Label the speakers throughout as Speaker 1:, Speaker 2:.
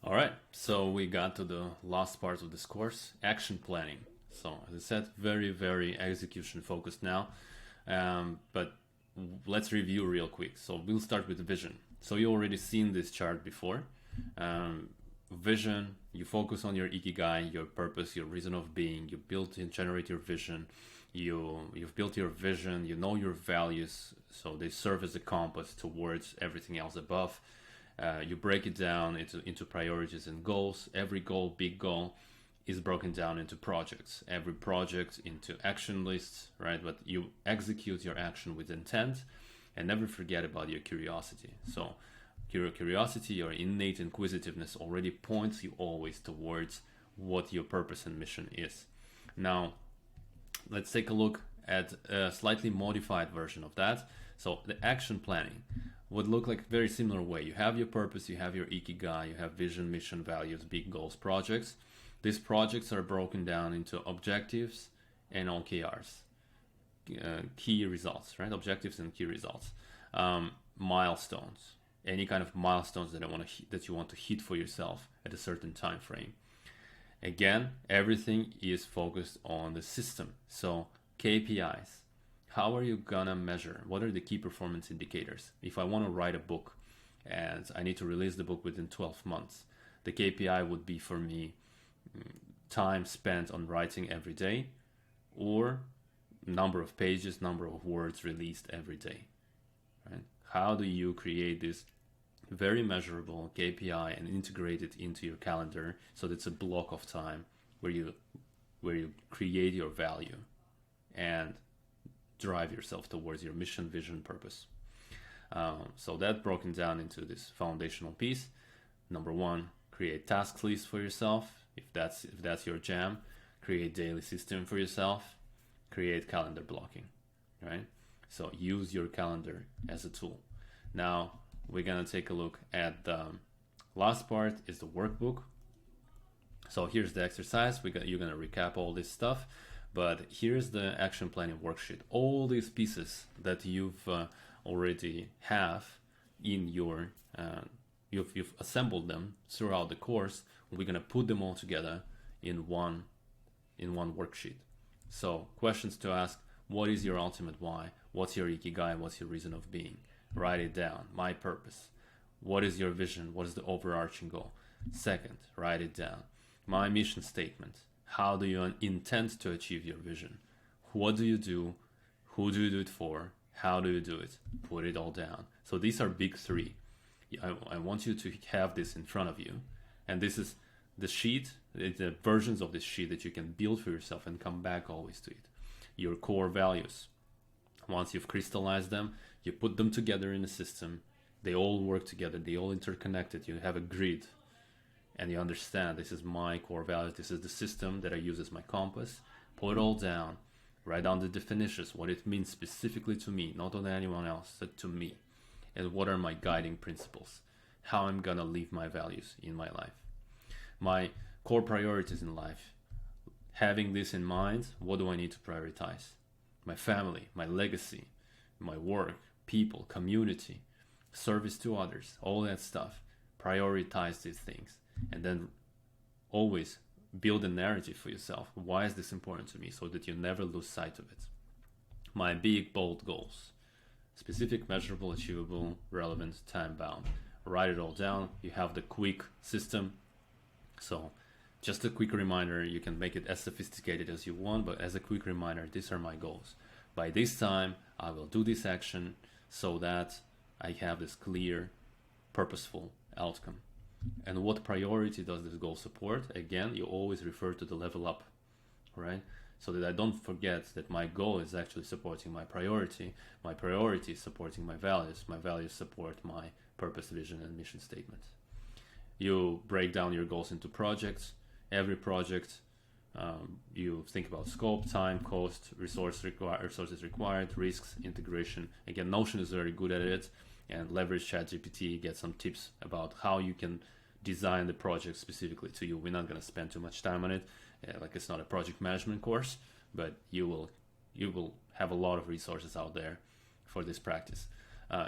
Speaker 1: All right, so we got to the last part of this course, action planning. So, as I said, very, very execution focused now. But let's review real quick. So, we'll start with vision. So, you already seen this chart before. Um, Vision, you focus on your ikigai, your purpose, your reason of being. You build and generate your vision. You've built your vision. You know your values, so they serve as a compass towards everything else above. You break it down into priorities and goals. Every goal, big goal, is broken down into projects. Every project into action lists, right? But you execute your action with intent, and never forget about your curiosity. So your curiosity, your innate inquisitiveness already points you always towards what your purpose and mission is. Now, let's take a look at a slightly modified version of that. So the action planning would look like a very similar way. You have your purpose, you have your ikigai, you have vision, mission, values, big goals, projects. These projects are broken down into objectives and OKRs, key results, right? Objectives and key results. Milestones, any kind of milestones that you want to hit for yourself at a certain time frame. Again, everything is focused on the system. So KPIs. How are you gonna measure? What are the key performance indicators? If I want to write a book and I need to release the book within 12 months, the KPI would be for me time spent on writing every day, or number of pages, number of words released every day. Right? How do you create this very measurable KPI and integrate it into your calendar so that it's a block of time where you create your value and drive yourself towards your mission, vision, purpose. So that broken down into this foundational piece. Number one, create task list for yourself. If that's your jam, create daily system for yourself. Create calendar blocking, right? So use your calendar as a tool. Now we're gonna take a look at the last part is the workbook. So here's the exercise. You're gonna recap all this stuff. But here's the action planning worksheet. All these pieces that you've already have in your, you've assembled them throughout the course. We're gonna put them all together in one worksheet. So questions to ask: what is your ultimate why? What's your ikigai? What's your reason of being? Write it down. My purpose. What is your vision? What is the overarching goal? Second, write it down. My mission statement. How do you intend to achieve your vision? What do you do? Who do you do it for? How do you do it? Put it all down. So these are big three. I want you to have this in front of you. And this is the sheet, the versions of this sheet that you can build for yourself and come back always to it. Your core values. Once you've crystallized them, you put them together in a system. They all work together. They all interconnected. You have a grid. And you understand this is my core values, this is the system that I use as my compass. Put it all down, write down the definitions, what it means specifically to me, not on anyone else, but to me. And what are my guiding principles, how I'm gonna live my values in my life. My core priorities in life, having this in mind, what do I need to prioritize? My family, my legacy, my work, people, community, service to others, all that stuff. Prioritize these things. And then always build a narrative for yourself. Why is this important to me? So that you never lose sight of it. My big, bold goals. Specific, measurable, achievable, relevant, time bound. Write it all down. You have the quick system. So just a quick reminder, you can make it as sophisticated as you want, but as a quick reminder, these are my goals. By this time, I will do this action so that I have this clear, purposeful outcome. And what priority does this goal support? Again, you always refer to the level up, right? So that I don't forget that my goal is actually supporting my priority is supporting my values support my purpose, vision, and mission statement. You break down your goals into projects. Every project, you think about scope, time, cost, resources required, risks, integration. Again, Notion is very good at it, and leverage ChatGPT, get some tips about how you can design the project specifically to you. We're not going to spend too much time on it, like it's not a project management course, but you will have a lot of resources out there for this practice.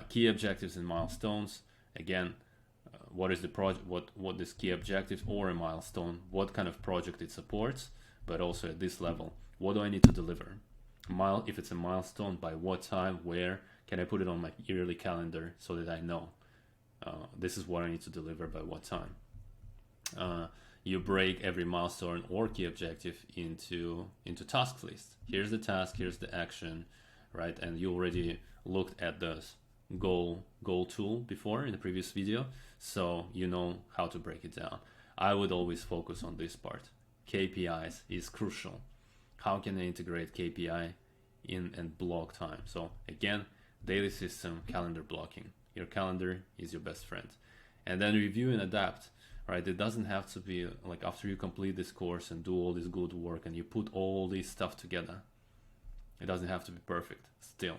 Speaker 1: Key objectives and milestones. Again, what is the project, what is key objective or a milestone, what kind of project it supports, but also at this level, what do I need to deliver? If it's a milestone, by what time, where can I put it on my yearly calendar so that I know this is what I need to deliver by what time. You break every milestone or key objective into task lists. Here's the task, here's the action, right? And you already looked at the goal tool before in the previous video, so you know how to break it down. I would always focus on this part. KPIs is crucial. How can I integrate KPI in and block time? So again, daily system, calendar blocking. Your calendar is your best friend. And then review and adapt, right? It doesn't have to be like after you complete this course and do all this good work and you put all this stuff together. It doesn't have to be perfect. Still,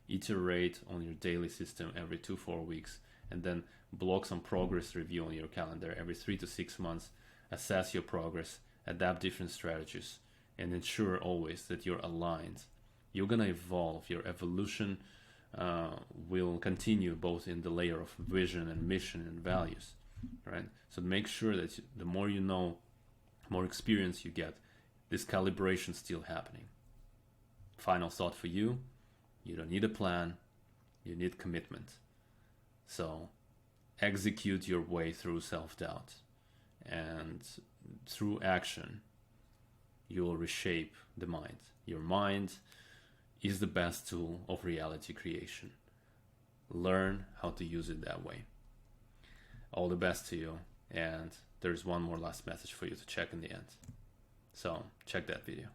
Speaker 1: iterate on your daily system every 2-4 weeks, and then block some progress review on your calendar every 3 to 6 months. Assess your progress, adapt different strategies, and ensure always that you're aligned. You're gonna evolve. Your evolution will continue both in the layer of vision and mission and values, right? So make sure that the more you know, more experience you get, this calibration still happening. Final thought for you: you don't need a plan, you need commitment. So execute your way through self-doubt, and through action you will reshape the mind. Your mind is the best tool of reality creation. Learn how to use it that way. All the best to you, and there's one more last message for you to check in the end. So check that video.